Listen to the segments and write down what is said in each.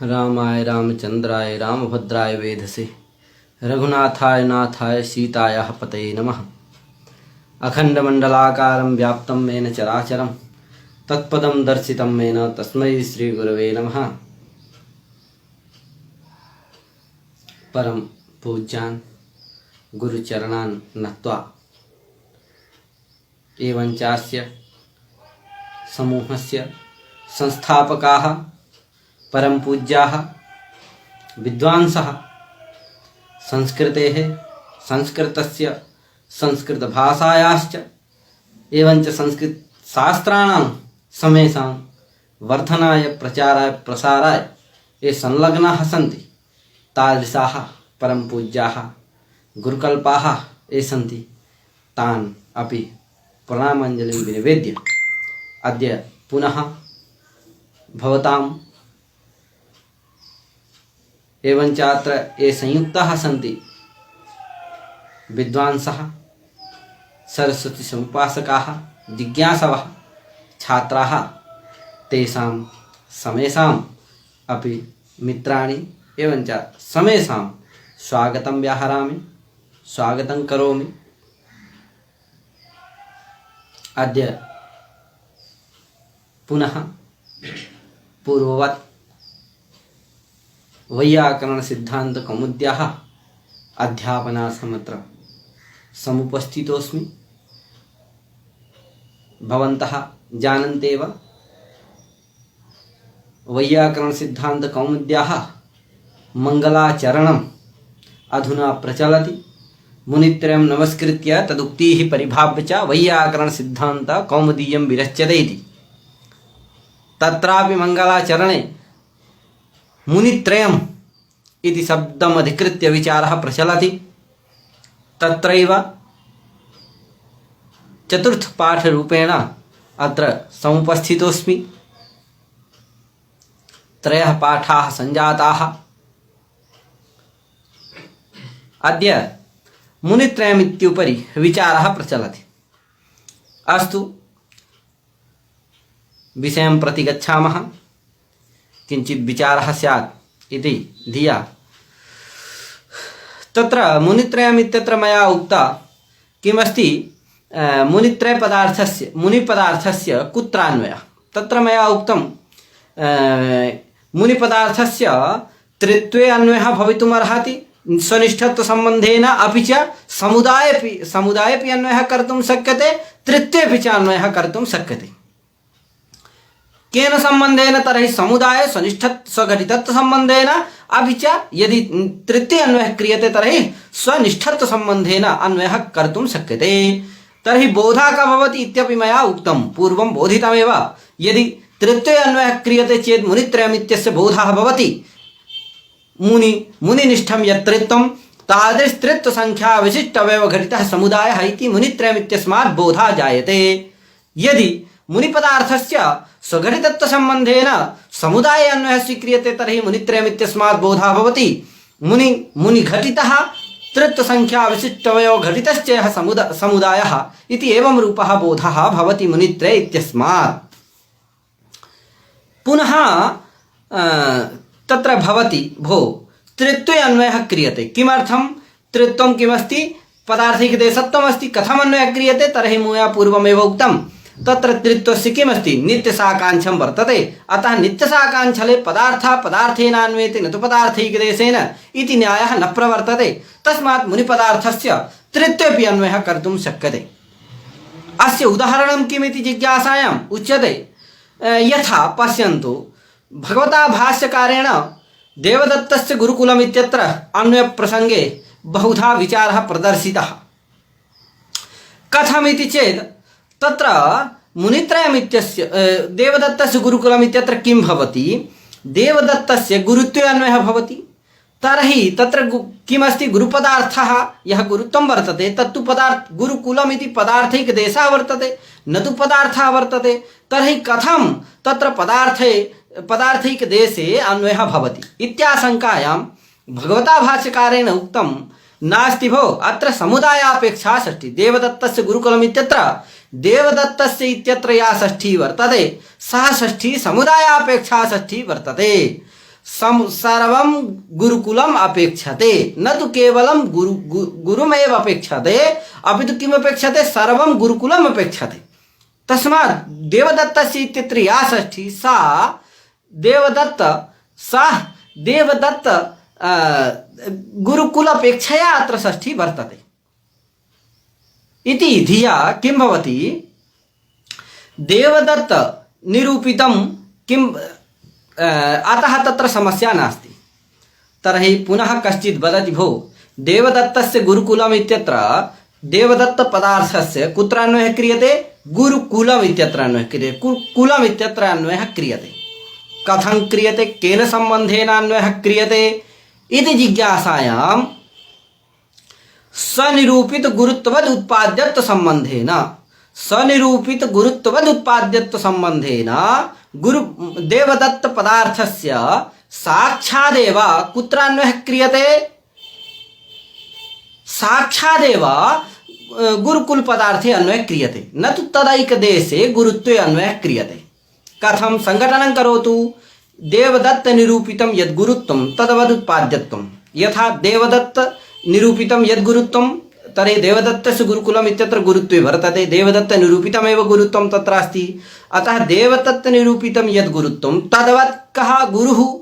रामाय रामचंद्राय रामभद्राय वेधसे रघुनाथाय नाथाय सीतायाः पतये नमः। अखंडमंडलाकारं व्याप्तं येन चराचरं तत्पदं दर्शितं येन तस्मै श्रीगुरवे नमः। परम पूज्यान् गुरुचरणान् नत्वा एवं चास्य समूहस्य संस्थापकाः परम पूज्याः विद्वांसः संस्कृतेः संस्कृतस्य संस्कृतभाषायाश्च एवं च संस्कृतशास्त्राणां समेषां वर्धनाय प्रचाराय प्रसाराय ये संलग्नाः सन्ति तादृशाः परम पूज्याः गुरुकल्पाः ये सन्ति तान् अपि प्रणामाञ्जलिं विनिवेद्य अद्य पुनः भवताम् एवं चात्र ये संयुक्ताः सन्ति विद्वांसः सरस्वती समुपासकाः जिज्ञासवः छात्राः तेषां समेषाम् अपि मित्राणि एवं च समेषां स्वागतं व्याहरामि स्वागतं करोमि। अद्य पुनः पूर्ववत् वैयाकरण सिद्धांत कौमुद्याः अध्यापनार्थमत्र समुपस्थितोऽस्मि। भवन्तः जानन्त्येव वैयाकरण सिद्धांत कौमुद्याः मंगलाचरणम् अधुना प्रचलति। मुनित्रयं नमस्कृत्य तदुक्तिः परिभाव्य च वैयाकरण सिद्धांत कौमुदीयं विरच्यते इति। तत्रापि मंगलाचरणे मुनित्रयम् इति शब्दम् अधिकृत्य विचारः प्रचलति। तत्रैव चतुर्थपाठरूपेण अत्र समुपस्थितोऽस्मि। त्रयः पाठाः सञ्जाताः। अद्य मुनित्रयमित्युपरि विचारः प्रचलति। अस्तु, विषयं प्रति गच्छामः। किञ्चित् विचारः स्यात् इति धिया तत्र मुनित्रयमित्यत्र मया उक्ता किमस्ति मुनिपदार्थस्य कुत्रान्वयः। तत्र मया उक्तं मुनिपदार्थस्य त्रित्वे अन्वयः भवितुमर्हति स्वनिष्ठत्वसम्बन्धेन, अपि च समुदायेपि अन्वयः कर्तुं शक्यते, त्रित्वेपि च अन्वयः कर्तुं शक्यते। केन सम्बन्धेन? तर्हि समुदाय स्वघटितत्वसम्बन्धेन, अपि च यदि तृतीय अन्वयः क्रियते तर्हि स्वनिष्ठत्वसम्बन्धेन अन्वयः कर्तुं शक्यते। तर्हि बोधः कः भवति इत्यपि मया उक्तं, पूर्वं बोधितमेव। यदि तृतीय अन्वयः क्रियते चेत् मुनित्रयमित्यस्य बोधः भवति। मुनिनिष्ठं यत्त्रित्वं तादृशत्रित्वसंख्या विशिष्टवयवघटितः समुदायः इति मुनित्रयमित्यस्मात् बोधः जायते। यदि मुनिपदार्थस्य स्वघटितत्वसम्बन्धेन समुदाये अन्वयः स्वीक्रियते तर्हि मुनित्रयमित्यस्मात् बोधः भवति। मुनिघटितः त्रित्वसंख्या विशिष्टवयवघटितश्च यः समुदायः इति एवं रूपः बोधः भवति मुनित्रय इत्यस्मात्। पुनः तत्र भवति भो त्रित्वे अन्वयः क्रियते। किमर्थं? त्रित्वं किमस्ति? पदार्थैकदेशत्वमस्ति। कथम् अन्वयः क्रियते? तर्हि मया पूर्वमेव उक्तं। तत्र त्रित्वस्य किमस्ति? नित्यसाकाङ्क्षं वर्तते। अतः नित्यसाकाङ्क्षले पदार्थः पदार्थेनान्वयते न तु पदार्थैकदेशेन इति न्यायः न प्रवर्तते। तस्मात् मुनिपदार्थस्य त्रित्वेपि अन्वयः कर्तुं शक्यते। अस्य उदाहरणं किमिति जिज्ञासायाम् उच्यते। यथा पश्यन्तु, भगवता भाष्यकारेण देवदत्तस्य गुरुकुलम् इत्यत्र अन्वयप्रसङ्गे बहुधा विचारः प्रदर्शितः। कथमिति चेत् तत्र मुनित्रयमित्यस्य देवदत्तस्य गुरुकुलम् इत्यत्र किं भवति? देवदत्तस्य गुरुत्वे अन्वयः भवति। तर्हि तत्र किमस्ति? गुरुपदार्थः यः गुरुत्वं वर्तते तत्तु गुरुकुलम् इति पदार्थैकदेशः वर्तते, न तु पदार्थः वर्तते। तर्हि कथं तत्र पदार्थैकदेशे अन्वयः भवति इत्याशङ्कायां भगवता भाष्यकारेण उक्तं नास्ति भो, अत्र समुदायापेक्षा षष्ठी। देवदत्तस्य गुरुकुलम् इत्यत्र देवदत्तस्य इत्यत्र या षष्ठी वर्तते सा षष्ठी समुदायापेक्षा षष्ठी वर्तते। सर्वं गुरुकुलम अपेक्षते, न तो केवलं गुरुमेव अपेक्षते, अपि तु किम् अपेक्षते, सर्वं गुरुकुलम अपेक्षते। तस्मात् देवदत्तस्य इत्यत्र या षष्ठी सा देवदत्त गुरुकुल अपेक्षया अत्र षष्ठी वर्तते इति धिया किं भवति, देवदत्त निरूपितं किं, अतः तत्र समस्या नास्ति। तर्हि पुनः कश्चित् वदति भो देवदत्तस्य गुरुकुलम् इत्यत्र देवदत्त पदार्थस्य कुत्र अन्वयः क्रियते, गुरुकुलम् इत्यत्र अन्वयः क्रियते, कुलम् इत्यत्र अन्वयः क्रियते। कथं क्रियते, केन सम्बन्धेन अन्वयः क्रियते इति जिज्ञासायां सनिरूपित गुरुत्ववद उत्पाद्यत्व संबंधेन, सनिरूपित गुरुत्ववद उत्पाद्यत्व संबंधेन गुरु देवदत्त पदार्थस्य साक्षादेव कुत्र अन्वयः क्रियते, साक्षादेव गुरुकुल पदार्थे अन्वयः क्रियते, न तु तदैकदेशे गुरुत्वे अन्वयः क्रियते। कथं संघटनं करोतु, देवदत्त निरूपितं यद् गुरुत्वं तद्वद् उत्पाद्यत्वं, यथा देवदत्त निरूपितं यद् गुरुत्वं तर्हि देवदत्तस्य गुरुकुलम् इत्यत्र गुरुत्वे वर्तते, देवदत्त निरूपितमेव गुरुत्वं तत्र अस्ति, अतः देवदत्त निरूपितं यद् गुरुत्वं तद्वत् कः गुरुः,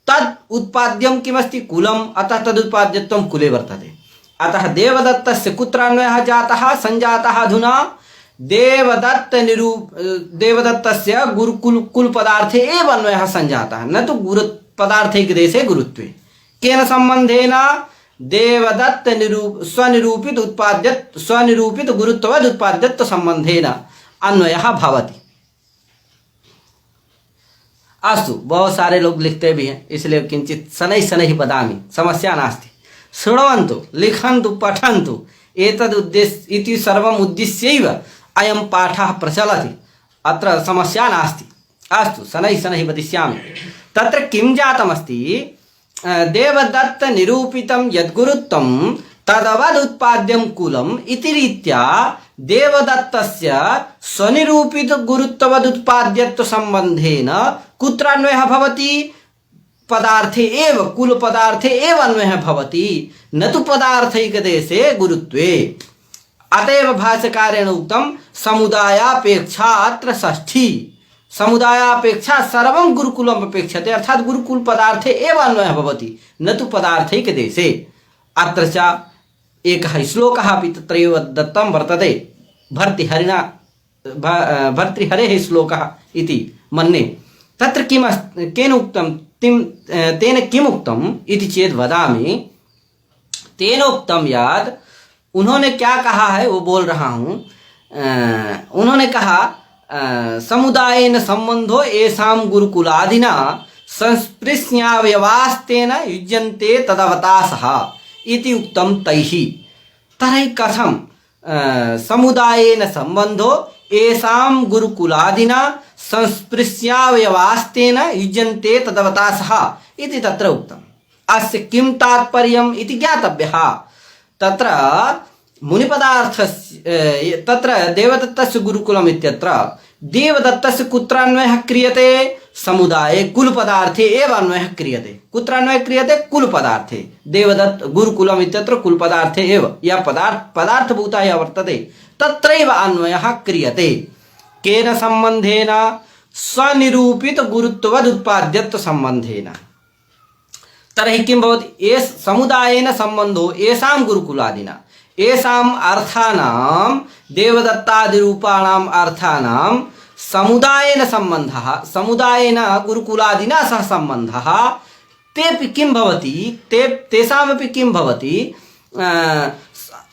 तद् उत्पाद्यं किमस्ति, कुलम्, अतः तदुत्पाद्यत्वं कुले वर्तते। अतः देवदत्तस्य कुत्र अन्वयः जातः, संजातः अधुना देवदत्तस्य गुरुकुल पदार्थे एव अन्वयः संजातः, न तो गुरु पदार्थैकदेशे गुरुत्वे। केन संबंधेन, देवदत्त स्वनिरूपित गुरुत्ववद उत्पाद्यत्व संबंधेन अन्वयः भवति। अस्तु, बहुत सारे लोग लिखते भी हैं, इसलिए किंचित शनैः शनैः वदामि, समस्या नास्ति। शृण्वन्तु, लिखन्तु, पठन्तु, एतद् उद्देश्य इति सर्वम् उद्दिश्यैव अयं पाठः प्रचलति, अत्र समस्या नास्ति। अस्तु, शनैः शनैः वदिष्यामि। तत्र किं जातमस्ति, देवदत्त निरूपितं यद्गुरुत्वं तदवद् उत्पाद्यं कुलम् इति रीत्या देवदत्तस्य स्वनिरूपित गुरुत्ववद् उत्पाद्यत्व संबंधेन कुत्र अन्वयः भवति, पदार्थे एव, कुल पदार्थे एव अन्वयः भवति, न तु पदार्थैकदेशे गुरुत्वे। अतएव भाष्यकारेण उक्तं समुदायापेक्षा अत्र षष्ठी, समुदायापेक्षा सर्वं गुरुकुलम् अपेक्षते, अर्थात गुरुकुल पदार्थे एव अन्वयः भवति, न तु पदार्थैकदेशे। अत्र च एकः श्लोकः अपि तत्रैव दत्तं वर्तते, भर्तृहरेः श्लोकः इति मन्ये। तत्र केन उक्तं, तेन किम् उक्तम् इति चेत् वदामि। तेन उक्तं यत्, उन्होंने क्या कहा है वो बोल रहा हूँ। उन्होंने कहा समुदायेन संबंधो येषां गुरुकुलादिना संस्पृश्यावयवास्तेन युज्यन्ते तदवतासः इति उक्तं तैः। तर्हि कथं समुदायेन संबंधो येषां गुरुकुलादिना संस्पृश्यावयवास्तेन युज्यन्ते तदवतासः इति तत्र उक्तम्। अस्य किं तात्पर्यम् इति ज्ञातव्यः। तत्र मुनिपदार्थस्य, तत्र देवदत्तस्य गुरुकुलम् इत्यत्र देवदत्तस्य कुत्र अन्वयः क्रियते, समुदाये कुलपदार्थे एव अन्वयः क्रियते। कुत्र अन्वयः क्रियते, कुलपदार्थे। देवदत्त गुरुकुलम् इत्यत्र कुलपदार्थे एव यः पदार्थभूतः यः वर्तते तत्रैव अन्वयः क्रियते। केन सम्बन्धेन, स्वनिरूपित गुरुत्ववद् उत्पाद्यत्व सम्बन्धेन। तर्हि किं भवति, ये समुदायेन संबंधो येषां गुरुकुलादिना, येषाम् अर्थानां, देवदत्तादिरूपाणाम् अर्थानां समुदायेन सम्बन्धः, समुदायेन गुरुकुलादिना सह सम्बन्धः, तेपि किं भवति, तेषामपि किं भवति,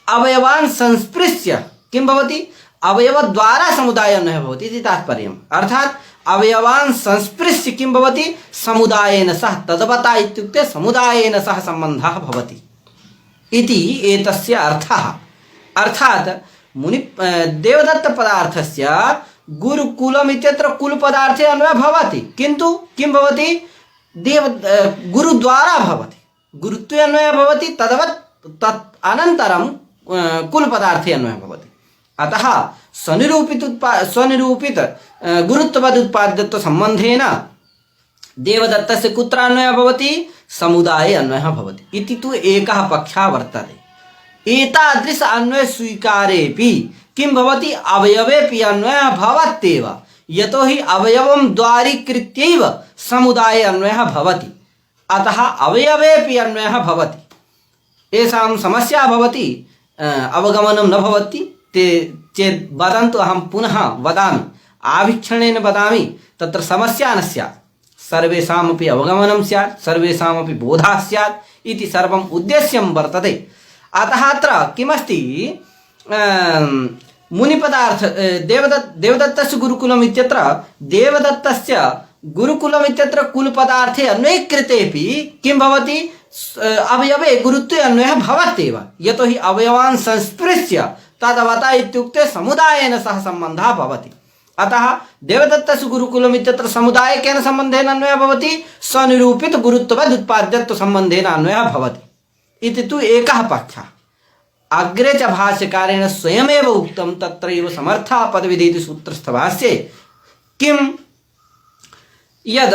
अवयवान् संस्पृश्य किं भवति, अवयवद्वारा समुदायः भवति इति तात्पर्यम्। अर्थात् अवयवान् संस्पृश्य किं भवति, समुदायेन सह, तद्वता इत्युक्ते समुदायेन सह सम्बन्धः भवति इति एतस्य अर्थः। अर्थात् देवदत्त पदार्थस्य गुरुकुलम् इत्यत्र कुलपदार्थे अन्वयः भवति, किन्तु किं भवति, गुरुद्वारा भवति, गुरुत्वे अन्वयः भवति, तत् अनन्तरं कुलपदार्थे अन्वयः भवति। अतः स्वनिरूपित गुरुत्ववद् उत्पाद्यत्व संबंधेन देवदत्तस्य कुत्र अन्वयः भवति? समुदाये अन्वयः भवति इति तु एकः पक्षः वर्तते। एतादृश अन्वय स्वीकारेपि किं भवति? अवयवेपि अन्वयः भवत्येव, यतोहि अवयवं द्वारीकृत्यैव समुदाये अन्वयः भवति। अतः अवयवेपि अन्वयः भवति। येषां समस्या भवति, अवगमनं न भवति ते चेत् वदन्तु, अहं पुनः वदामि, आभिक्षणेन वदामि, तत्र समस्या न स्यात्, सर्वेषामपि अवगमनं स्यात्, सर्वेषामपि बोधः स्यात् इति सर्वम् उद्देश्यं वर्तते। अतः अत्र किमस्ति? मुनिपदार्थ देवदत्तस्य गुरुकुलम् इत्यत्र देवदत्तस्य गुरुकुलम् इत्यत्र कुलपदार्थे अन्वये कृतेपि किं भवति? अवयवे गुरुत्वे अन्वयः भवत्येव, यतोहि अवयवान् संस्पृश्य तदवता इत्युक्ते समुदायेन सह सम्बन्धः भवति। अतः देवदत्तस्य गुरुकुलम् इत्यत्र समुदाये केन सम्बन्धेन अन्वयः भवति? स्वनिरूपित गुरुत्ववद् उत्पाद्यत्व सम्बन्धेन अन्वयः भवति इति तु एकः पक्षः। अग्रे च भाष्यकारेण स्वयमेव उक्तं, तत्रैव समर्थः पदविधि इति सूत्रस्थभाष्ये किं यद्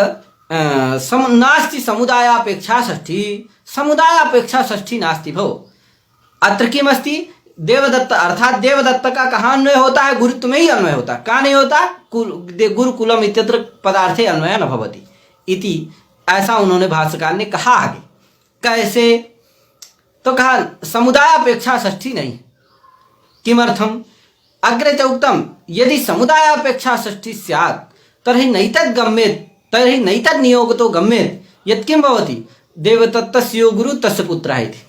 नास्ति समुदायापेक्षा षष्ठी, समुदायापेक्षा षष्ठी नास्ति भो। अत्र किमस्ति? देवदत्त अर्थात देवदत्त का कहाँ अन्वय होता है? गुरुत्व में ही अन्वय होता है। कहाँ नहीं होता? गुरुकुलम इत्यत्र पदार्थे अन्वय न भवति इति, ऐसा उन्होंने भाष्यकार ने कहा। आगे कैसे? तो कहा समुदायापेक्षा षष्ठी नहीं। किमर्थम? अग्रे च उक्तम यदि समुदायापेक्षा षष्ठी स्यात् तर्हि नैतद् गम्येत्, तर्हि नैतद् नियोगतो गम्येत् यत् किं भवति? देवदत्तस्य यो गुरु तस्य पुत्रः इति।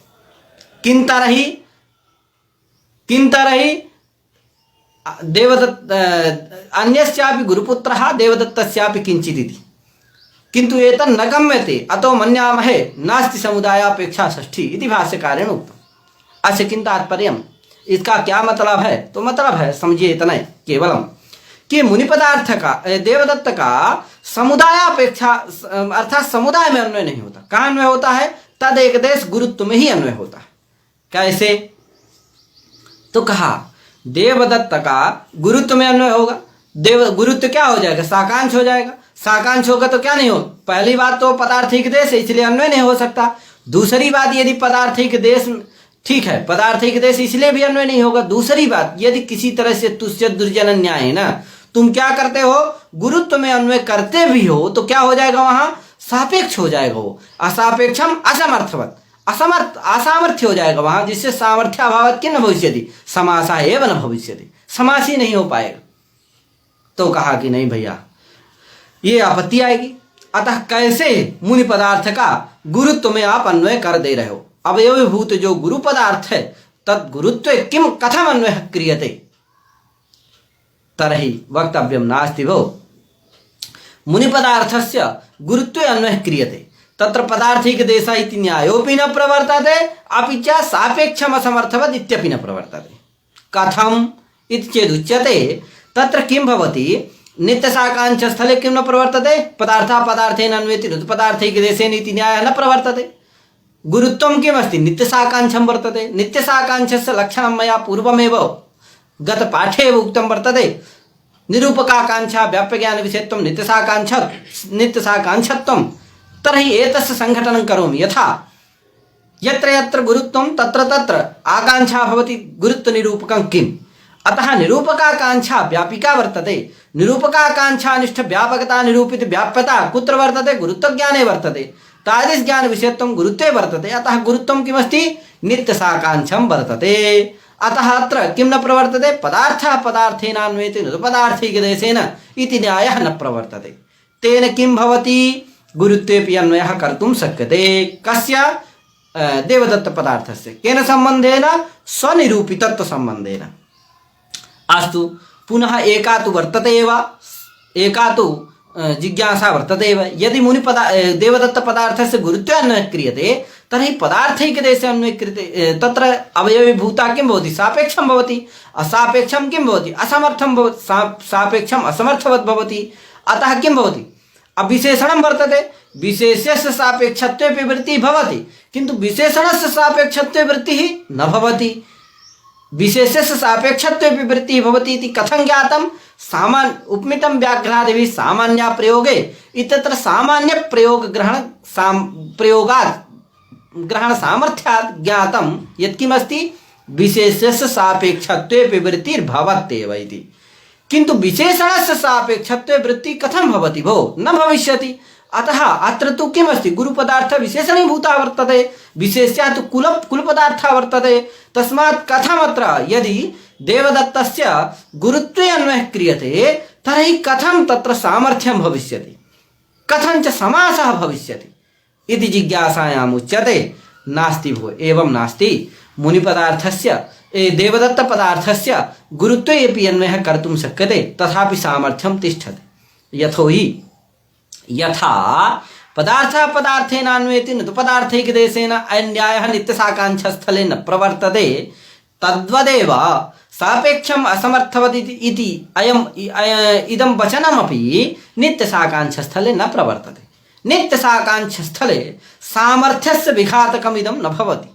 किन्तरहि देवदत्त अन्यस्यापि गुरुपुत्रः देवदत्तस्यापि किञ्चिदिति, किन्तु एतत् न गम्यते, अतो मन्यामहे नास्ति समुदायापेक्षा षष्ठी इति भाष्यकारेण उक्तम्। अस्य किं तात्पर्यम्? इसका क्या मतलब है? तो मतलब है, समझिए इतना केवलम कि मुनिपदार्थ का देवदत्त का समुदायापेक्षा अर्थात समुदाय में अन्वय नहीं होता। कहाँ अन्वय होता है? तद एक देश गुरुत्व में ही अन्वय होता है। कैसे? तो कहा देवदत्त का गुरुत्व में अन्वय होगा। देव गुरुत्व क्या हो जाएगा? साकांक्ष हो जाएगा। साकांक्ष होगा तो क्या नहीं हो? पहली बात तो पदार्थिक देश है, इसलिए अन्वय नहीं हो सकता। दूसरी बात, यदि पदार्थिक देश ठीक है, पदार्थिक देश इसलिए भी अन्वय नहीं होगा। दूसरी बात, यदि किसी तरह से तुष्य दुर्जन न्याय है ना, तुम क्या करते हो? गुरुत्व में अन्वय करते भी हो तो क्या हो जाएगा? वहां सापेक्ष हो जाएगा। वो असापेक्षम असमर्थवत, असामर्थ्य हो जाएगा वहां, जिससे सामर्थ्य अभाव किन भविष्यति? समासा एव न भविष्यति, समास ही नहीं हो पाएगा। तो कहा कि नहीं भैया, ये आपत्ति आएगी। अतः कैसे मुनि पदार्थ का गुरुत्व में आप अन्वय कर दे रहे हो? अवयवीभूत जो गुरु पदार्थ है तद गुरुत्व किम कथम अन्वय क्रियते? तरहि वक्तव्यम नास्ति भो। मुनि पदार्थस्य गुरुत्वे अन्वय क्रियते, तत्र पदार्थिक देश इति न्यायोपि न प्रवर्तते, अपि च सापेक्षम असमर्थवत् इत्यपि न प्रवर्तते। कथम इति चेदुच्यते, तत्र किं भवति? नित्यसाकांक्ष स्थले किं न प्रवर्तते? पदार्थः पदार्थेन अन्वयति पदार्थिक देशेन इति न्यायः न प्रवर्तते। गुरुत्वं किमस्ति? नित्यसाकांक्षं वर्तते। नित्यसाकांक्षस्य लक्षणं मया पूर्वमेव गतपाठे एव उक्तं वर्तते। निरूपकाकांक्षा व्याप्यज्ञान विषयत्वं नित्यसाकांक्षत्वं। तर्हि एतस्य संघटनं करोमि। यथा यत्र यत्र गुरुत्वं तत्र तत्र आकांक्षा भवति गुरुत्व निरूपकं किम्? अतः निरूपकाकांक्षा व्यापिका वर्तते। निरूपकाकांक्षानिष्ठ व्यापकता निरूपित व्याप्यता कुत्र वर्तते? गुरुत्वज्ञाने वर्तते। तादृश ज्ञान विषयत्वं गुरुत्वे वर्तते। अतः गुरुत्वं किमस्ति? नित्यसाकांक्षं वर्तते। अतः अत्र किं न प्रवर्तते? पदार्थः पदार्थेनान्वयते निरुपदार्थिकदेशेन इति न्यायः न प्रवर्तते। तेन किं भवति? गुरुत्वेपि अन्वयः कर्तुं शक्यते। कस्य? देवदत्त पदार्थस्य। केन सम्बन्धेन? स्वनिरूपितत्व सम्बन्धेन। अस्तु, पुनः एका तु वर्तते एव, एका तु जिज्ञासा वर्तते एव। यदि देवदत्त पदार्थस्य गुरुत्वे अन्वयः क्रियते तर्हि पदार्थैकदेशे अन्वयः क्रियते, तत्र अवयवीभूता किं भवति? सापेक्षं भवति। असापेक्षं किं भवति? असमर्थं भवति। सापेक्षम् असमर्थवत् भवति। अतः किं भवति? अविशेषणं वर्तते। विशेषस्य सापेक्षत्वे वृत्तिः भवति, किन्तु विशेषणस्य सापेक्षत्वे वृत्तिः न भवति। विशेषस्य सापेक्षत्वे वृत्तिः भवति इति कथं ज्ञातं? सामान्य उपमितं व्याघ्रादिभिः सामान्य प्रयोगे इत्यत्र सामान्य प्रयोग प्रयोगात् ग्रहण सामर्थ्यात् ज्ञातं यत् किमस्ति विशेषस्य सापेक्षत्वे वृत्तिर्भवत्येव इति। किन्तु विशेषणस्य सापेक्षत्वे वृत्तिः कथं भवति भो? न भविष्यति। अतः अत्र तु किमस्ति? गुरुपदार्थ विशेषणीभूता वर्तते, विशेष्या तु कुलपदार्थः वर्तते। तस्मात् कथमत्र यदि देवदत्तस्य गुरुत्वे अन्वयः क्रियते तर्हि कथं तत्र सामर्थ्यं भविष्यति, कथं च समासः भविष्यति इति जिज्ञासायाम् उच्यते। नास्ति भो, एवं नास्ति। मुनिपदार्थस्य देवदत्तपदार्थस्य गुरुत्वे अपि अन्वयः कर्तुं शक्यते, तथापि सामर्थ्यं तिष्ठति। यथा पदार्थः पदार्थेन अन्वयति न तु पदार्थैकदेशेन अन्यायः नित्यसाकाङ्क्षस्थले न प्रवर्तते, तद्वदेव सापेक्षम् असमर्थवत् इति इदं वचनमपि नित्यसाकाङ्क्षस्थले न प्रवर्तते। नित्यसाकाङ्क्षस्थले सामर्थ्यस्य विघातकम् इदं न भवति,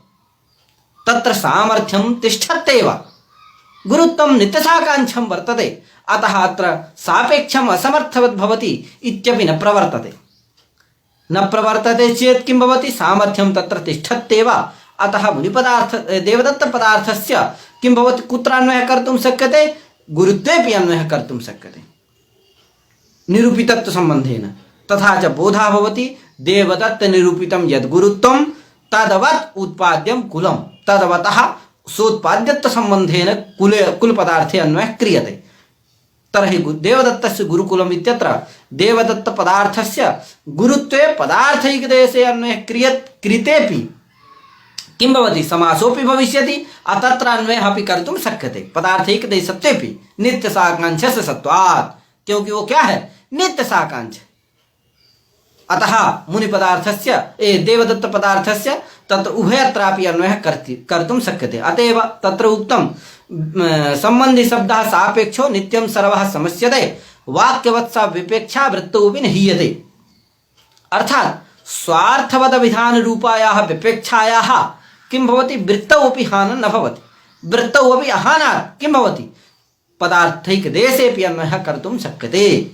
तत्र सामर्थ्यं तिष्ठत्येव। गुरुत्वं नित्यसाकाङ्क्षं वर्तते, अतः अत्र सापेक्षम् असमर्थवत् भवति इत्यपि न प्रवर्तते। न प्रवर्तते चेत् किं भवति? सामर्थ्यं तत्र तिष्ठत्येव। अतः मुनिपदार्थ देवदत्तपदार्थस्य किं भवति? कुत्र अन्वयः कर्तुं शक्यते? गुरुत्वेपि अन्वयः कर्तुं शक्यते निरूपितत्वसम्बन्धेन। तथा च बोधः भवति देवदत्तनिरूपितं यद् गुरुत्वं तदवत् उत्पाद्यं कुलं, तदवतः सोत्पाद्यत्वसम्बन्धेन कुलपदार्थे अन्वयः क्रियते। तर्हि देवदत्तस्य गुरुकुलम् इत्यत्र देवदत्तपदार्थस्य गुरुत्वे पदार्थैकदेशे अन्वयः क्रियतेपि किं भवति? समासोऽपि भविष्यति, तत्र अन्वयः अपि कर्तुं शक्यते पदार्थैकदेशत्वेपि नित्यसाकाङ्क्षस्य सत्वात्, क्योंकि वो क्या है? नित्यसाकाङ्क्ष। अतः मुनिपदार्थस्य देवदत्तपदार्थस्य तत्र उभयत्रापि अन्वयः कर्तुं शक्यते। अतएव तत्र उक्तं सम्बन्धि शब्दः सापेक्षो नित्यं सर्वः समस्यते, वाक्यवत्सा विपेक्षा वृत्तोऽपि न हीयते। अर्थात् स्वार्थवद विधान रूपायाः विपेक्षायाः किं भवति? वृत्तौ अपि हानिः न भवति। वृत्तौ अपि अहानात् किं भवति? पदार्थैकदेशेऽपि अन्वयः कर्तुं शक्यते।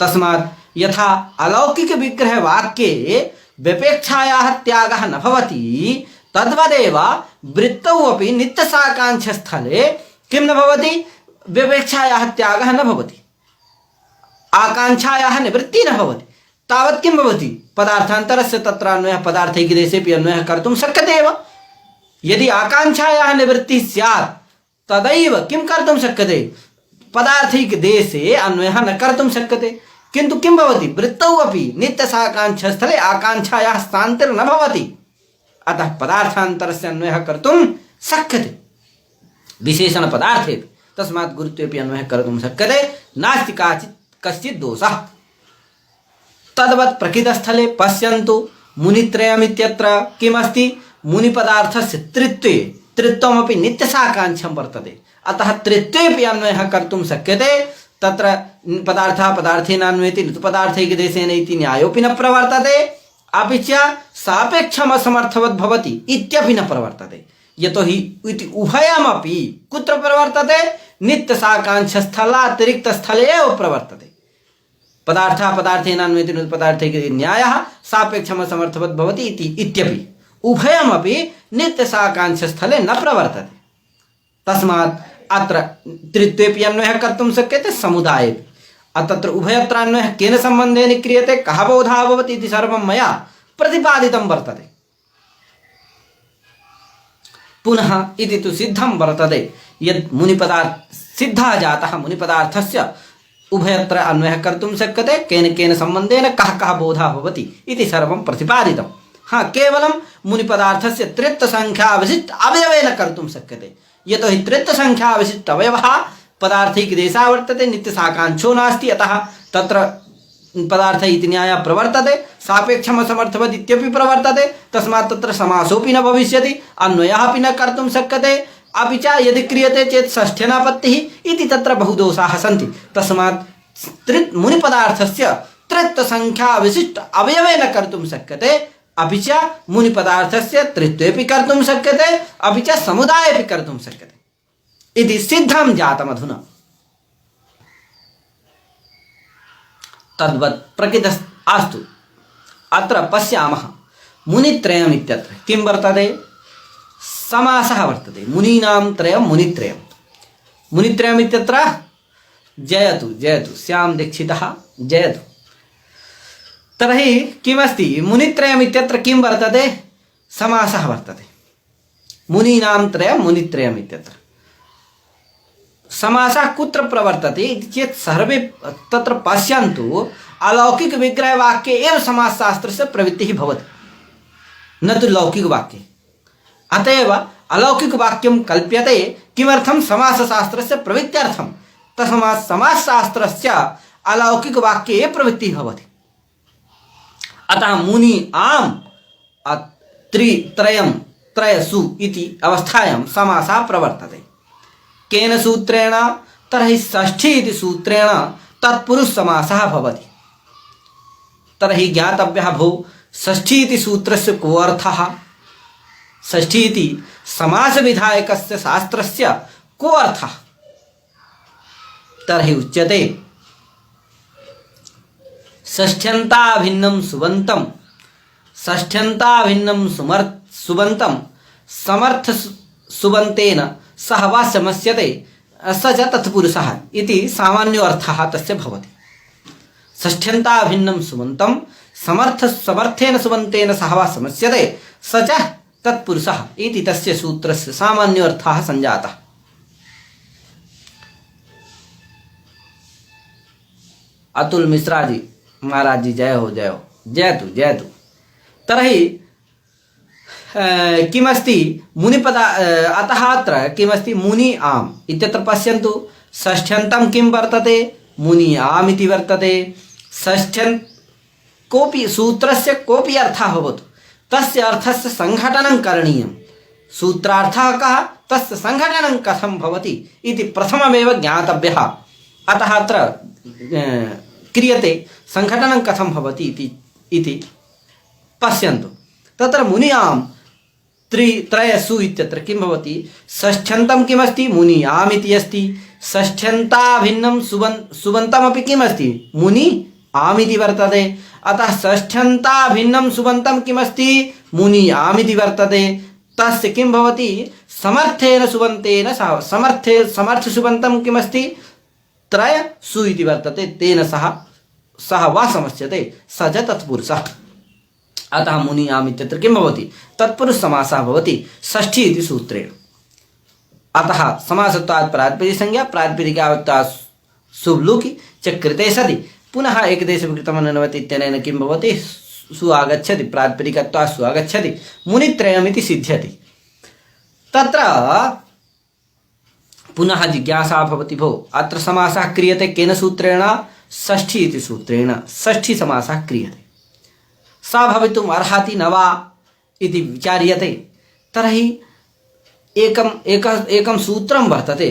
तस्मात् यथा अलौकिक विग्रह वाक्ये विपेक्षायाः त्यागः न भवति, तद्वदेव वृत्तौ अपि नित्यसाकाङ्क्षस्थले किं न भवति? विपेक्षायाः त्यागः न भवति, आकाङ्क्षायाः निवृत्तिः न भवति। तावत् किं भवति? पदार्थान्तरस्य तत्र अन्वयः पदार्थैकदेशेऽपि अन्वयः कर्तुं शक्यते एव। यदि आकाङ्क्षायाः निवृत्तिः स्यात् तदैव किं कर्तुं शक्यते? पदार्थैकदेशे अन्वयः न कर्तुं शक्यते। किन्तु किं भवति? वृत्तौ अपि नित्यसाकाङ्क्षस्थले आकाङ्क्षायाः स्थान्तर् न भवति, अतः पदार्थान्तरस्य अन्वयः कर्तुं शक्यते विशेषणपदार्थेऽपि। तस्मात् गुरुत्वेऽपि अन्वयः कर्तुं शक्यते, नास्ति कश्चित् दोषः। तद्वत् प्रकृतस्थले पश्यन्तु मुनित्रयमित्यत्र किमस्ति? मुनिपदार्थस्य त्रित्वमपि नित्यसाकाङ्क्षं वर्तते, अतः त्रित्वेऽपि अन्वयः कर्तुं शक्यते। तत्र पदार्थः पदार्थेन अन्वयति न तु पदार्थैकदेशेन इति न्यायोऽपि न प्रवर्तते, अपि च सापेक्षम् असमर्थवत् भवति इत्यपि न प्रवर्तते। यतोहि इति उभयमपि कुत्र प्रवर्तते? नित्यसाकाङ्क्षस्थलातिरिक्तस्थले एव प्रवर्तते। पदार्थः पदार्थेन अन्वयति न तु पदार्थैकदेशे न्यायः सापेक्षम् असमर्थवत् भवति इत्यपि उभयमपि नित्यसाकाङ्क्षस्थले न प्रवर्तते। तस्मात् अत्र त्रित्वेऽपि अन्वयः कर्तुं शक्यते, समुदायेऽपि। तत्र उभयत्र अन्वयः केन सम्बन्धेन क्रियते, कः बोधः भवति इति सर्वं मया प्रतिपादितं वर्तते। पुनः इति तु सिद्धं वर्तते यत् सिद्धः जातः मुनिपदार्थस्य उभयत्र अन्वयः कर्तुं शक्यते, केन सम्बन्धेन कः बोधः भवति इति सर्वं प्रतिपादितं। केवलं मुनिपदार्थस्य त्रित्वसङ्ख्याविशिष्ट अवयवेन कर्तुं शक्यते, यतोहि त्रित्वसङ्ख्याविशिष्ट अवयवः पदार्थैकदेशः वर्तते, नित्यसाकाङ्क्षो नास्ति, अतः तत्र पदार्थ इति न्यायः प्रवर्तते, सापेक्षम् असमर्थवत् इत्यपि प्रवर्तते। तस्मात् तत्र समासोऽपि न भविष्यति, अन्वयः अपि न कर्तुं शक्यते, अपि च यदि क्रियते चेत् षष्ठ्यनापत्तिः इति तत्र बहुदोषाः सन्ति। तस्मात् मुनिपदार्थस्य त्रित्वसङ्ख्याविशिष्ट अवयवेन कर्तुं शक्यते, अपि च मुनिपदार्थस्य त्रित्वेऽपि कर्तुं शक्यते अपि च समुदायेऽपि कर्तुं शक्यते इति सिद्धं जातमधुना। तद्वत् प्रकृतस्तु अत्र पश्यामः मुनित्रयम् इत्यत्र किं वर्तते? समासः वर्तते। मुनीनां त्रयं मुनित्रयं। मुनित्रयम् इत्यत्र जयतु जयतु श्याम दीक्षितः जयतु। तर्हि किमस्ति? मुनित्रयम् इत्यत्र किं वर्तते? समासः वर्तते। मुनीनां त्रयं मुनित्रयम् इत्यत्र समासः कुत्र प्रवर्तते इति चेत् सर्वे तत्र पश्यन्तु, अलौकिकविग्रहवाक्ये एव समासशास्त्रस्य प्रवृत्तिः भवति, न तु लौकिकवाक्ये। अत एव अलौकिकवाक्यं कल्प्यते किमर्थं? समासशास्त्रस्य प्रवृत्त्यर्थं। तस्मात् समासशास्त्रस्य अलौकिकवाक्ये एव प्रवृत्तिः भवति। अतः मुनि आम् त्रयं त्रयसु इति अवस्थायां समासः प्रवर्तते। केन सूत्रेण? तर्हि षष्ठी इति सूत्रेण तत्पुरुष समासः भवति। तर्हि ज्ञातव्यः भो षष्ठी इति सूत्रस्य को अर्थः? षष्ठी इति समासविधायकस्य शास्त्रस्य को अर्थः? तर्हि उच्यते षष्ठ्यन्ताभिन्नं सुबन्तं षष्ठ्यन्ताभिन्नं सुबन्तं समर्थ सुबन्तेन सह वा समस्यते स च तत्पुरुषः इति सामान्यो अर्थः तस्य भवति। षष्ठ्यन्ताभिन्नं सुबन्तं समर्थेन सुबन्तेन सह वा समस्यते स च तत्पुरुषः इति तस्य सूत्रस्य सामान्यो अर्थः सञ्जातः। अतुल मिश्रा जी महाराज जी जय हो जय हो जयतु जयतु। तर्हि किमस्ति? मुनिपदा अतः अत्र किमस्ति? मुनि आम् इत्यत्र पश्यन्तु, षष्ठ्यन्तं किं वर्तते? मुनि आम् इति वर्तते। षष्ठ्यन् कोऽपि सूत्रस्य कोऽपि अर्थः भवतु, तस्य अर्थस्य सङ्घटनं करणीयं। सूत्रार्थः कः? तस्य सङ्घटनं कथं भवति इति प्रथममेव ज्ञातव्यः। अतः अत्र क्रियते सङ्घटनं कथं भवति इति पश्यन्तु। तत्र मुनियां त्रयसु इत्यत्र किं भवति? षष्ठ्यन्तं किमस्ति? मुनि आम् इति अस्ति। षष्ठ्यन्ताभिन्नं सुबन्तमपि किमस्ति? मुनि आम् इति वर्तते। अतः षष्ठ्यन्ताभिन्नं सुबन्तं किमस्ति? मुनि आम् इति वर्तते। तस्य किं भवति? समर्थेन सुबन्तेन सह समर्थ सुबन्तं किमस्ति? त्रय सु इति वर्तते। तेन सह वा समस्यते स च तत्पुरुषः। अतः मुनि आम् इत्यत्र किं भवति? तत्पुरुष समासः भवति षष्ठी इति सूत्रेण। अतः समासत्वात् प्रातिपदिकसंज्ञा प्रातिपदिकावत्वात् शुभलुकि च कृते सति पुनः एकदेशविकृतमनवति इत्यनेन किं भवति? सु आगच्छति, प्रातिपदिकत्वात् सु आगच्छति, मुनित्रयमिति सिद्ध्यति। तत्र पुनः जिज्ञासा भवति, भो अत्र समासः क्रियते केन सूत्रेण? षष्ठी इति सूत्रेण षष्ठी समासः क्रियते। सा भवितुम् अर्हति न वा इति विचार्यते। तर्हि एकं सूत्रं वर्तते,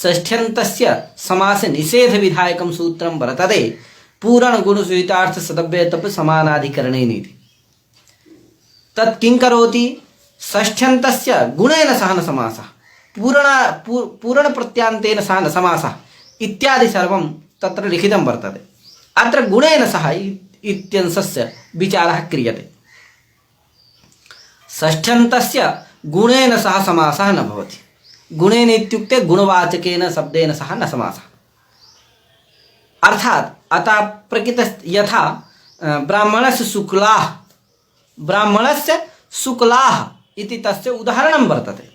षष्ठ्यन्तस्य समासे निषेधविधायकं सूत्रं वर्तते, पूरणगुणसुहितार्थसदव्ययतप् समानाधिकरणेनीति। तत् किं करोति? षष्ठ्यन्तस्य गुणेन सह न समासः, पूरणप्रत्यान्तेन सह न समासः इत्यादि सर्वं तत्र लिखितं वर्तते। अत्र गुणेन सह इत्यंशस्य विचारः क्रियते। षष्ठ्यन्तस्य गुणेन सह समासः न भवति। गुणेन इत्युक्ते गुणवाचकेन शब्देन सह न समासः। अर्थात् अतः प्रकृत यथा ब्राह्मणस्य शुक्लाः इति तस्य उदाहरणं वर्तते।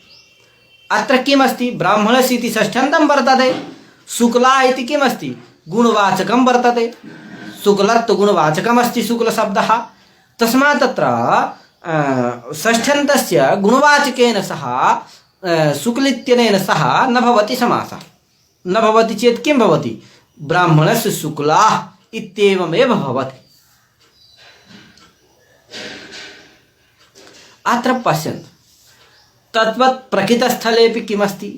अत्र किमस्ति? ब्राह्मणस्य इति षष्ठ्यन्तं वर्तते, शुक्ला इति किमस्ति? गुणवाचकं वर्तते। शुक्लत्व गुणवाचकमस्ति शुक्लशब्दः। तस्मात् तत्र षष्ठ्यन्तस्य गुणवाचकेन सह शुक्लित्यनेन सह न भवति समासः। न भवति चेत् किं भवति? ब्राह्मणस्य शुक्लाः इत्येवमेव भवति। अत्र पश्यन्तु, तद्वत् प्रकृतस्थलेपि किमस्ति?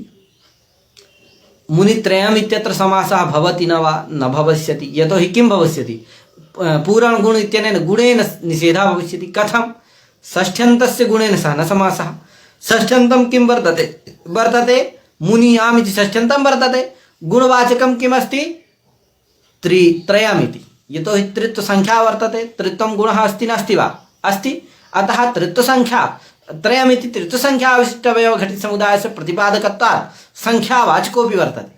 मुनित्रयम् इत्यत्र समासः भवति न वा? न भविष्यति। यतोहि किं भविष्यति? पूरणगुण इत्यनेन गुणेन निषेधः भविष्यति। कथं? षष्ठ्यन्तस्य गुणेन सह न समासः। षष्ठ्यन्तं किं वर्तते वर्तते मुनीनाम् इति षष्ठ्यन्तं वर्तते। गुणवाचकं किमस्ति त्रयमिति। यतो हि त्रित्वसंख्या वर्तते, त्रित्वं गुणः अस्ति नास्ति वा? अस्ति। अतः त्रित्वसंख्या त्रयमिति त्रित्वसंख्याविशिष्टवयवघटितसमुदायस्य प्रतिपादकत्वात् संख्यावाचकोऽपि वर्तते।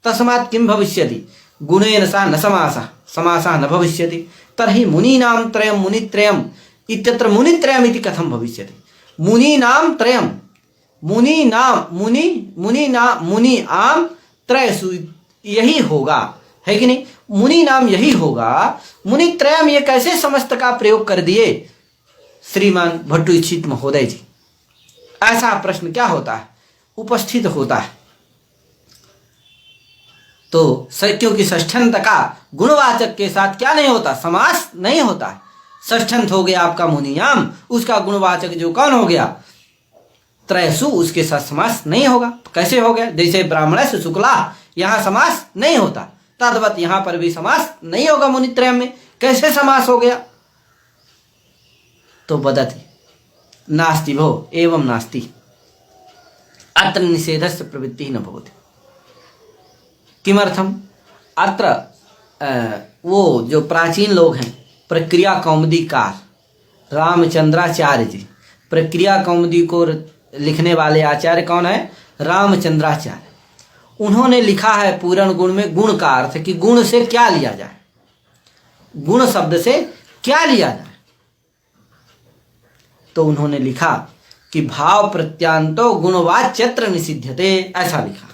तस्मात् किं भविष्यति? गुणेन सह न समासः न भविष्यति। तर्हि मुनीनां त्रयं मुनित्रयम् इत्यत्र मुनित्रयम् इति कथं भविष्यति? मुनीनां त्रयं मुनि आम त्रयसु यही होगा, है कि नहीं? मुनि नाम यही होगा। मुनि त्रयम ये कैसे समस्त का प्रयोग कर दिए श्रीमान भट्टू इच्छित महोदय जी? ऐसा प्रश्न क्या होता है, उपस्थित होता है। तो क्योंकि षष्ठ्यंत का गुणवाचक के साथ क्या नहीं होता? समास नहीं होता है। षष्ठ्यंत हो गया आपका मुनियाम, उसका गुणवाचक जो कौन हो गया? त्रयसु, उसके साथ समास नहीं होगा। कैसे हो गया? जैसे ब्राह्मण से शुक्ला, यहां समास नहीं होता, तद्वत यहां पर भी समास नहीं होगा। मुनित्रयम में कैसे समास हो गया? तो वदति नास्ति भो एवं नास्ति, अत्र निषेधस्य प्रवृत्तिः न भवति। किमर्थम? अत्र वो जो प्राचीन लोग हैं, प्रक्रिया कौमुदीकार रामचंद्राचार्य जी, प्रक्रिया कौमुदी को लिखने वाले आचार्य कौन है? रामचंद्राचार्य। उन्होंने लिखा है पूर्ण गुण में गुण का अर्थ कि गुण से क्या लिया जाए, गुण शब्द से क्या लिया जाए। तो उन्होंने लिखा कि भाव प्रत्यांतो गुणवाच्यत्र निषिध्यते, ऐसा लिखा।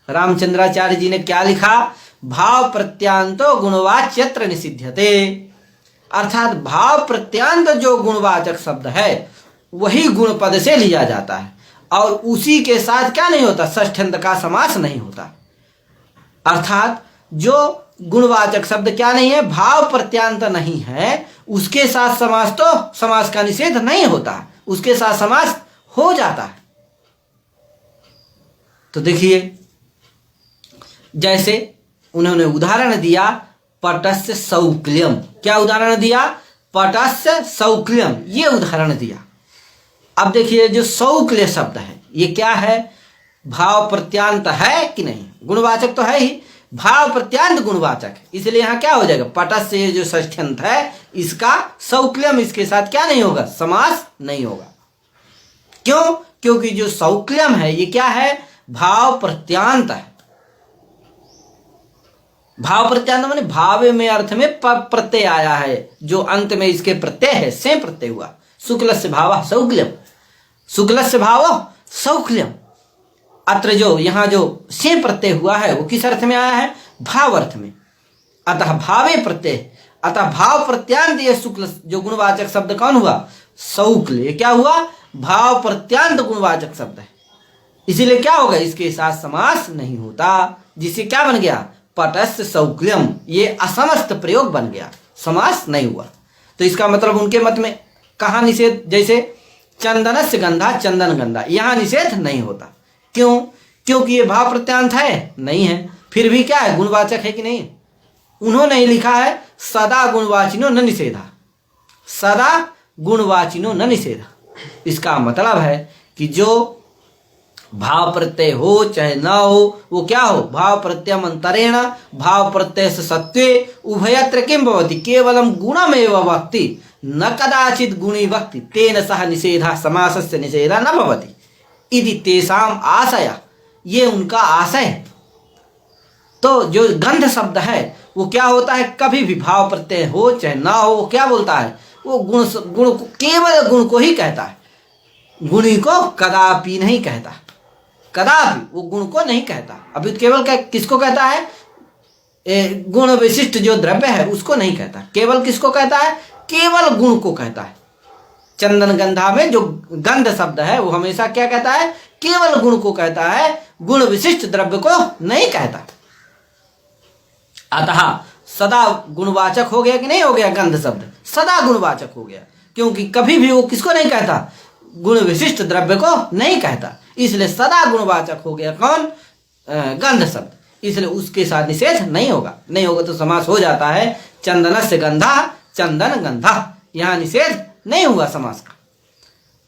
रामचंद्राचार्य जी ने क्या लिखा? भाव प्रत्यांतो गुणवाच्यत्र निषिध्यते, अर्थात भाव प्रत्यांत जो गुणवाचक शब्द है वही गुण पद से लिया जाता है और उसी के साथ क्या नहीं होता? षष्ठ्यंत का समास नहीं होता। अर्थात जो गुणवाचक शब्द क्या नहीं है? भाव प्रत्यांत नहीं है, उसके साथ समास, तो समास का निषेध नहीं होता, उसके साथ समास हो जाता है। तो देखिए, जैसे उन्होंने उदाहरण दिया पटस्य सौक्ल्यम। क्या उदाहरण दिया? पटस्य सौक्ल्यम, ये उदाहरण दिया। अब देखिए, जो सौक्ल्य शब्द है ये क्या है? भाव प्रत्यांत है कि नहीं? गुणवाचक तो है ही, भाव प्रत्यांत गुणवाचक, इसलिए यहां क्या हो जाएगा? पटस्य ये जो षष्ठ्यंत है इसका सौक्ल्यम, इसके साथ क्या नहीं होगा? समास नहीं होगा। क्यों? क्योंकि जो सौक्ल्यम है ये क्या है? भाव प्रत्यांत है। भाव प्रत्यांत माने भाव में अर्थ में प्रत्यय आया है, जो अंत में इसके प्रत्यय है, से प्रत्यय हुआ। शुक्लस्य भावः सौक्ल्यम, शुक्लस्य भावः सौक्ल्यम। अत्र जो यहाँ जो से प्रत्यय हुआ है वो किस अर्थ में आया है? भाव अर्थ में। अतः भावे प्रत्यय, अतः भाव प्रत्यांत ये शुक्ल जो गुणवाचक शब्द कौन हुआ? सौक्ल्य। क्या हुआ? भाव प्रत्यांत गुणवाचक शब्द है, इसीलिए क्या होगा? इसके साथ समास नहीं होता, जिससे क्या बन गया? पटस्य सौक्ल्यम, ये असमस्त प्रयोग बन गया, समास नहीं हुआ। तो इसका मतलब उनके मत में कहाँ निषेध? जैसे चंदनस्य गंधा चंदन गंधा, यहाँ निषेध नहीं होता। क्यों? क्योंकि ये भाव प्रत्यांत है नहीं है, फिर भी क्या है? गुणवाचक है कि नहीं? उन्होंने लिखा है सदा गुणवाचिनो न निषेधा, सदा गुणवाचिनो न निषेधा। इसका मतलब है कि जो भाव प्रत्यय हो चाहे ना हो, वो क्या हो? भाव प्रत्ययम अंतरेण भाव प्रत्यय से सत्वे उभयत्र किम भवति? केवलम गुणमेव वक्ति न कदाचित गुणी वक्ति, तेन सह निषेधा समासस्य निषेधा न भवति इति तेषाम आशय, ये उनका आशय है। तो जो गंध शब्द है वो क्या होता है? कभी भी भाव प्रत्यय हो चाहे ना हो, वो क्या बोलता है? वो गुण को, केवल गुण को ही कहता है, गुणी को कदापि नहीं कहता, कदापि वो गुण को नहीं कहता। अभी केवल किसको कहता है? गुण विशिष्ट जो द्रव्य है उसको नहीं कहता, केवल किसको कहता है? केवल गुण को कहता है। चंदन गंधा में जो गंध शब्द है वो हमेशा क्या कहता है? केवल गुण को कहता है, गुण विशिष्ट द्रव्य को नहीं कहता। अतः सदा गुणवाचक हो गया कि नहीं हो गया? गंध शब्द सदा गुणवाचक हो गया, क्योंकि कभी भी वो किसको नहीं कहता? गुण विशिष्ट द्रव्य को नहीं कहता, इसलिए सदा गुणवाचक हो गया कौन? गंध शब्द, इसलिए उसके साथ निषेध नहीं होगा। नहीं होगा तो समास हो जाता है चंदनस्य गंधा चंदन गंधा, यहाँ निषेध नहीं हुआ समास का।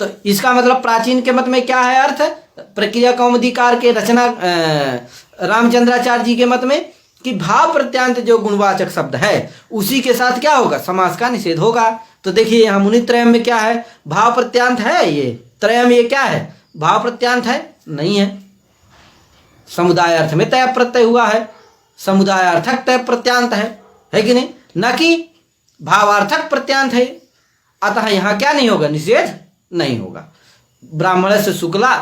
तो इसका मतलब प्राचीन के मत में क्या है अर्थ? प्रक्रिया कौमुदीकार के रचना रामचंद्राचार्य जी के मत में कि भाव प्रत्यांत जो गुणवाचक शब्द है उसी के साथ क्या होगा? समास का निषेध होगा। तो देखिए यहाँ मुनित्रयम में क्या है? भाव प्रत्यांत है। ये त्रयम ये क्या है? भाव प्रत्यांत है? नहीं है। समुदाय अर्थ में तय प्रत्यय हुआ है, समुदायार्थक तय प्रत्यांत है कि नहीं? न कि भावार्थक प्रत्यांत है। अतः यहाँ क्या नहीं होगा? निषेध नहीं होगा। ब्राह्मण से शुक्ला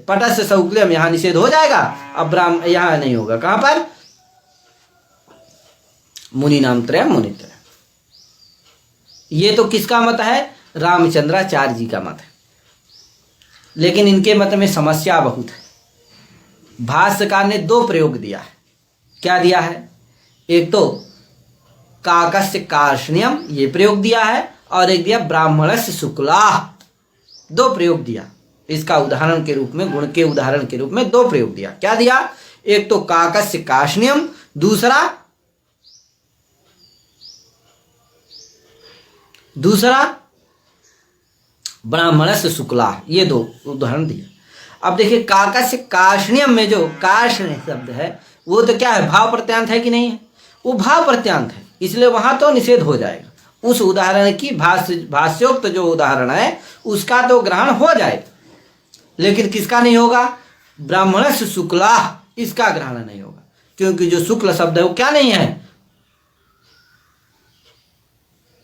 पट से शौक्लम यहाँ निषेध हो जाएगा। अब यहाँ नहीं होगा। कहाँ पर? मुनि नाम त्रय मुनित्रय। ये तो किसका मत है? रामचंद्राचार्य जी का मत है। लेकिन इनके मत में समस्या बहुत है। भाष्यकार ने दो प्रयोग दिया है। क्या दिया है? एक तो काकस्य कार्ष्ण्यम ये प्रयोग दिया है, और एक दिया ब्राह्मणस्य शुक्ला। दो प्रयोग दिया इसका उदाहरण के रूप में, गुण के उदाहरण के रूप में दो प्रयोग दिया। क्या दिया? एक तो काकस्य कार्ष्ण्यम, दूसरा ब्राह्मणस्य शुक्ला। ये दो उदाहरण दिया। अब देखिए काकस्य कार्ष्ण्यम में जो कार्ष्ण्य शब्द है वो तो क्या है? भाव प्रत्यांत है कि नहीं है? वो भाव प्रत्यांत है, इसलिए वहां तो निषेध हो जाएगा। उस उदाहरण की भाष्योक्त जो उदाहरण है उसका तो ग्रहण हो जाएगा, लेकिन किसका नहीं होगा? ब्राह्मणस्य शुक्ला, इसका ग्रहण नहीं होगा। क्योंकि जो शुक्ल शब्द है वो क्या नहीं है?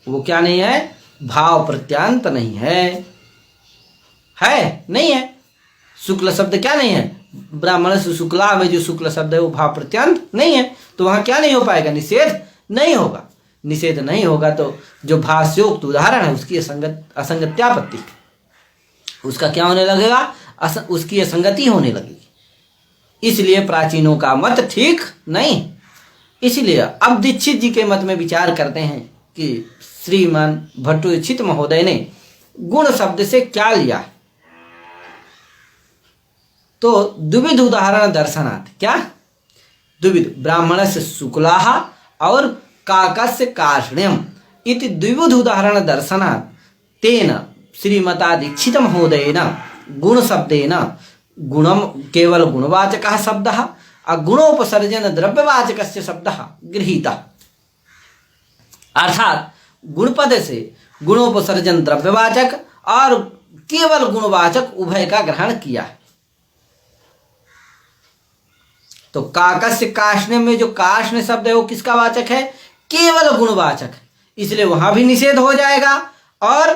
वो क्या नहीं है? भाव प्रत्यांत नहीं है। नहीं है। शुक्ल शब्द क्या नहीं है? ब्राह्मणस्य शुक्ला में जो शुक्ल शब्द है वो भाव प्रत्यांत नहीं है, तो वहां क्या नहीं हो पाएगा? निषेध नहीं होगा। निषेध नहीं होगा तो जो भाष्योक्त उदाहरण है उसकी असंगत्यापत्ति, उसका क्या होने लगेगा? उसकी असंगति होने लगेगी। इसलिए प्राचीनों का मत ठीक नहीं। इसलिए अब दीक्षित जी के मत में विचार करते हैं कि श्रीमान भट्टोचित महोदय ने गुण शब्द से क्या लिया है। तो द्विविध उदाहरण दर्शनात्, क्या द्विविध? ब्राह्मणस्य शुक्लाः और काकस्य कार्ष्ण्यम इति द्विविध उदाहरण दर्शनात् तेन श्रीमता दीक्षित महोदयेन गुण शब्देन गुणम केवल गुणवाचकः शब्दः अगुणोपसर्जन द्रव्यवाचकस्य शब्दः गृहीतः। अर्थात गुणपद से गुणोपसर्जन द्रव्यवाचक और केवल गुणवाचक उभय का ग्रहण किया है। तो काकस्य कार्ष्ण्य में जो कार्ष्ण्य शब्द है वो किसका वाचक है? केवल गुणवाचक, इसलिए वहां भी निषेध हो जाएगा। और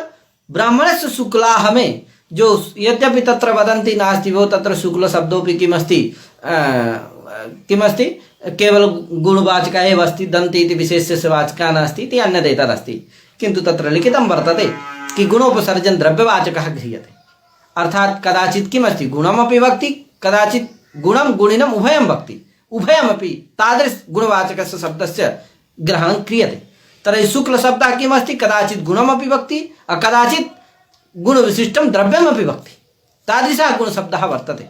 ब्राह्मणस्य शुक्लाः में जो यद्यपि तत्र वदन्ति नास्ति वो तत्र शुक्ल शब्दोपि किमस्ति केवल गुणवाचक एव अस्ति दन्ति इति विशेष्यस्य वाचकः नास्ति इति अन्यदेतदस्ति, किन्तु तत्र लिखितं वर्तते कि गुणोपसर्जन द्रव्यवाचकः गृह्यते। अर्थात कदाचित् किमस्ति? गुणमपि वक्ति, कदाचित् गुणम गुणिनम उभयम वक्ति, उभयमपि तादृश गुणवाचकस्य शब्दस्य ग्रहणं क्रियते। तर्हि शुक्ल शब्दः किमस्ति? कदाचित् गुणमपि वक्ति और कदाचित् गुणविशिष्टं द्रव्यमपि वक्ति। तादृशः गुणशब्दः वर्तते,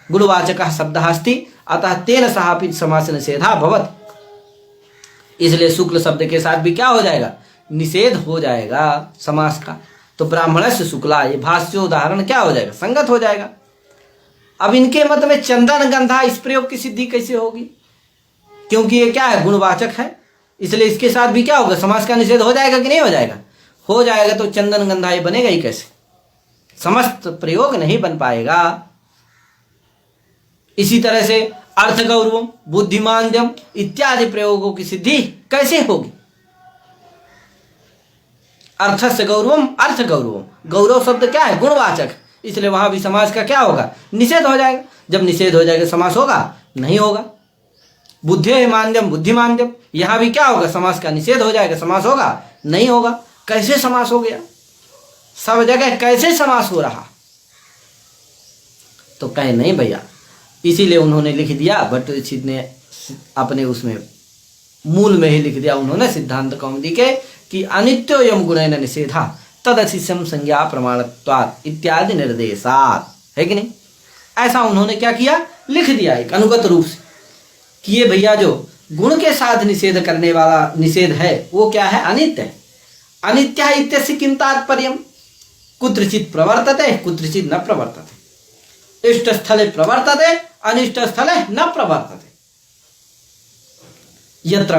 गुणवाचकः शब्दः अस्ति। अतः तेन सह अपि समासनिषेधः भवति। इसलिए शुक्ल शब्द के साथ भी क्या हो जाएगा? निषेध हो जाएगा समास का। तो ब्राह्मणस्य शुक्ला ये भाष्योदाहरण क्या हो जाएगा? संगत हो जाएगा। अब इनके मत में चंदन गंधा इस प्रयोग की सिद्धि कैसे होगी? क्योंकि ये क्या है? गुणवाचक है, इसलिए इसके साथ भी क्या होगा? समास का निषेध हो जाएगा कि नहीं हो जाएगा? हो जाएगा। तो चंदन गंधा ये बनेगा ही कैसे? समस्त प्रयोग नहीं बन पाएगा। इसी तरह से अर्थ गौरवम, बुद्धिमान्यम इत्यादि प्रयोगों की सिद्धि कैसे होगी? अर्थ से गौरवम, अर्थ गौरवम, गौरव शब्द क्या है? गुणवाचक, इसलिए वहां भी समास का क्या होगा? निषेध हो जाएगा। जब निषेध हो जाएगा समास होगा? नहीं होगा। बुद्धे मान्यम, बुद्धिमान्यम, यहां भी क्या होगा? समास का निषेध हो जाएगा। समास होगा? नहीं होगा। कैसे समास हो गया? सब जगह कैसे समास हो रहा? तो कहे नहीं भैया, इसीलिए उन्होंने लिख दिया, भट्टोचित ने अपने उसमें मूल में ही लिख दिया उन्होंने सिद्धांत कौमुदी के कि अनित्योयम गुणेन निषेधा तदशिष्यम संज्ञा प्रमाणत्वात् इत्यादि निर्देशात्, है कि नहीं? ऐसा उन्होंने क्या किया? लिख दिया एक अनुगत रूप से कि ये भैया जो गुण के साथ निषेध करने वाला निषेध है वो क्या है? अनित्य है। अनित्य इत्यस्य किम तात्पर्यम? कुत्रचित् प्रवर्तते कुत्रचित् न प्रवर्तते, इष्टस्थले प्रवर्तते अनिष्टस्थले न प्रवर्तते। यत्र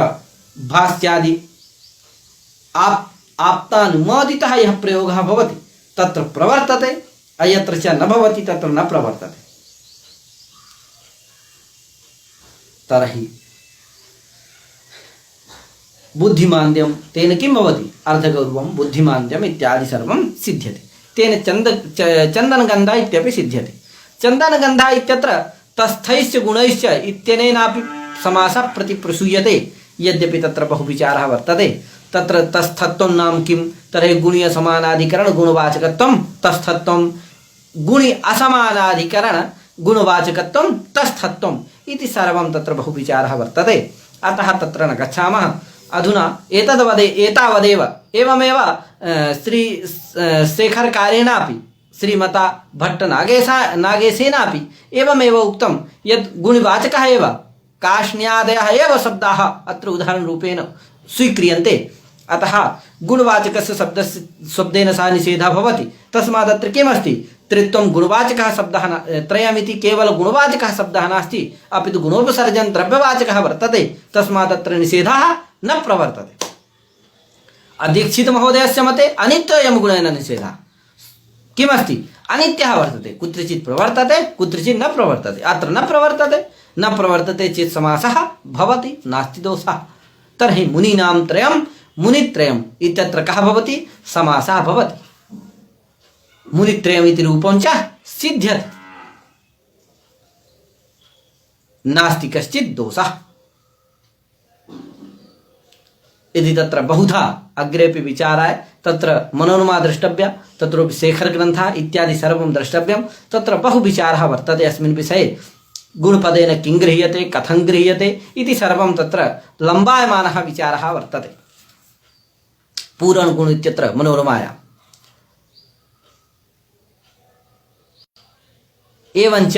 भाष्यादि आप्तानुमोदितः यः प्रयोगः भवति तत्र प्रवर्तते, अयत्र च न भवति तत्र न प्रवर्तते। तर्हि बुद्धिमान्द्यं तेन किं भवति? अर्धगौरवं बुद्धिमान्द्यम् इत्यादि सर्वं सिद्ध्यति। तेन चन्दनगन्ध इत्यपि सिद्ध्यति। चन्दनगन्ध इत्यत्र तस्थैश्च गुणैश्च इत्यनेनापि समासः प्रतिप्रसूयते, यद्यपि तत्र बहुविचारः वर्तते। तत्र तस्थत्वं नाम किं? तर्हि गुणीय समानाधिकरण गुणवाचकत्वं तस्थत्वं, गुणि असमानाधिकरण गुणवाचकत्वं तस्थत्वं इति सर्वं तत्र बहुविचारः वर्तते। अतः तत्र न गच्छामः। अधुना एतावदेव। एवमेव श्री शेखरकारेणापि श्रीमता भट्टनागेशेनापि एवमेव उक्तं यत् गुणवाचकः एव काष्ण्यादयः एव शब्दाः अत्र उदाहरणरूपेण स्वीक्रियन्ते। अतः गुणवाचकस्य शब्देन सह निषेधः भवति। तस्मात् अत्र किमस्ति? त्रित्वं गुणवाचकः शब्दः त्रयमिति केवल गुणवाचकः शब्दः नास्ति, अपि तु गुणोपसर्जन द्रव्यवाचकः वर्तते। तस्मात् अत्र निषेधः न प्रवर्तते। अधीक्षित महोदयस्य मते अनित्ययं गुणेन निषेधः किमस्ति? अनित्यः वर्तते, कुत्रचित् प्रवर्तते कुत्रचित् न प्रवर्तते। अत्र न प्रवर्तते, न प्रवर्तते चेत् समासः भवति, नास्ति दोषः। तर्हि मुनीनां त्रयं मुनित्रयम् इत्यत्र कः भवति? समासः भवति। मुनित्रयम् इति रूपं च सिद्ध्यति, नास्ति कश्चित् दोषः। यदि तत्र बहुधा अग्रेपि विचाराय तत्र मनोरमा द्रष्टव्या, तत्र शेखरग्रन्थः इत्यादि सर्वं द्रष्टव्यं। तत्र बहु विचारः वर्तते अस्मिन् विषये। गुणपदेन किं गृह्यते, कथं गृह्यते इति सर्वं तत्र लम्बायमानः विचारः वर्तते पूरणगुण इत्यत्र मनोरमायाम्। एवञ्च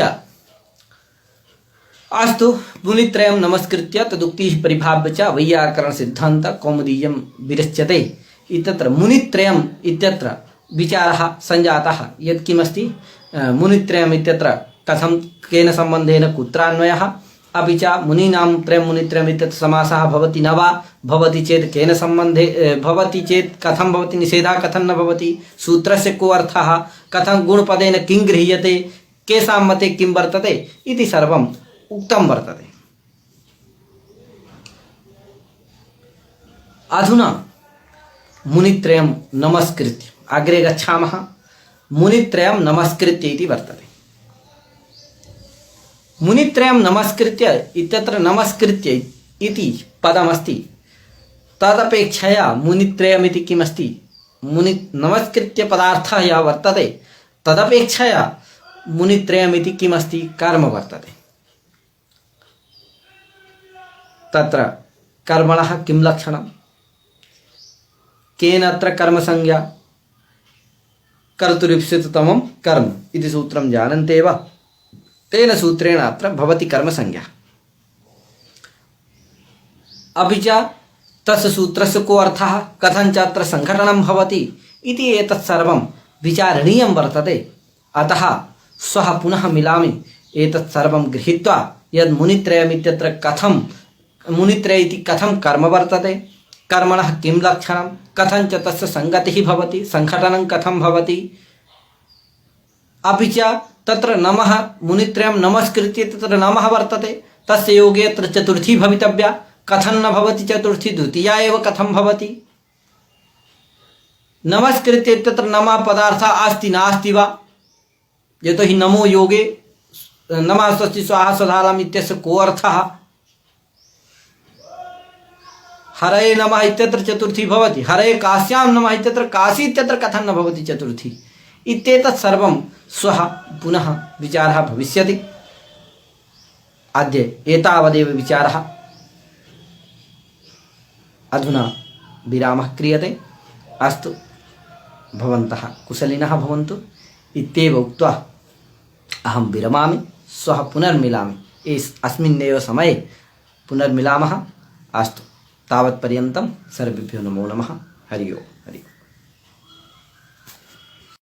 अस्तु, मुनित्रयं नमस्कृत्य तदुक्तिः परिभाव्य च वैयाकरण सिद्धान्त कौमुदीयं विरच्यते। इत्यत्र मुनित्रयम् इत्यत्र विचारः सञ्जातः यत् किमस्ति? मुनित्रयम् इत्यत्र कथं केन सम्बन्धेन कुत्रान्वयः, अपि च मुनीनां त्रयं मुनित्रयम् इत्यत्र समासः भवति न वा, भवति चेत् केन सम्बन्धे भवति चेत् कथं भवति, निषेधः कथं न भवति, सूत्रस्य को अर्थः, कथं गुणपदेन किं गृह्यते, केषां मते किं वर्तते इति सर्वम् उक्तं वर्तते। अधुना मुनित्रयं नमस्कृत्य अग्रे गच्छामः। मुनित्रयं नमस्कृत्य इति वर्तते। मुनित्रयं नमस्कृत्य इत्यत्र नमस्कृत्य इति पदमस्ति। तदपेक्षया मुनित्रयमिति किमस्ति? नमस्कृत्य पदार्थः यः वर्तते तदपेक्षया मुनित्रयमिति किमस्ति? कर्म वर्तते। तत्र कर्मणः किं लक्षणं? केन अत्र कर्मसंज्ञा? कर्तुरीप्सिततमं कर्म इति सूत्रं जानन्ति एव। तेन सूत्रेण अत्र भवति कर्मसंज्ञा। अपि च तस्य सूत्रस्य को अर्थः, कथं च अत्र संघटनं भवति इति एतत् सर्वं विचारणीयं वर्तते। अतः श्वः पुनः मिलामि एतत् सर्वं गृहीत्वा यद् मुनित्रयमित्यत्र कथं मुनित्रय इति कथं कर्म वर्तते, कर्मणः किं लक्षणं, कथं च तस्य संगतिः भवति, संघटनं कथं भवति, अपि च तत्र नमः मुनित्रयं नमस्कृत्य तत्र नमः वर्तते, तस्य योगे अत्र चतुर्थी भवितव्या, कथं न भवति चतुर्थी, द्वितीया एव कथं भवति। नमस्कृत्य तत्र नमः पदार्थः अस्ति नास्ति वा, यतोहि नमो योगे नमः स्वस्ति स्वाहा स्वधालम् इत्यस्य को अर्थः। हरये नमः इत्यत्र चतुर्थी भवति, हरये काश्यां नमः इत्यत्र काशी इत्यत्र कथं न भवति चतुर्थी। इत्येतत् सर्वं श्वः पुनः विचारः भविष्यति। अद्य एतावदेव विचारः। अधुना विरामः क्रियते। अस्तु, भवन्तः कुशलिनः भवन्तु इत्येव उक्त्वा अहं विरमामि। श्वः पुनर्मिलामि, अस्मिन्नेव समये पुनर्मिलामः। अस्तु, तावत्पर्यन्तं सर्वेभ्यो नमो नमः। हरि ओम्।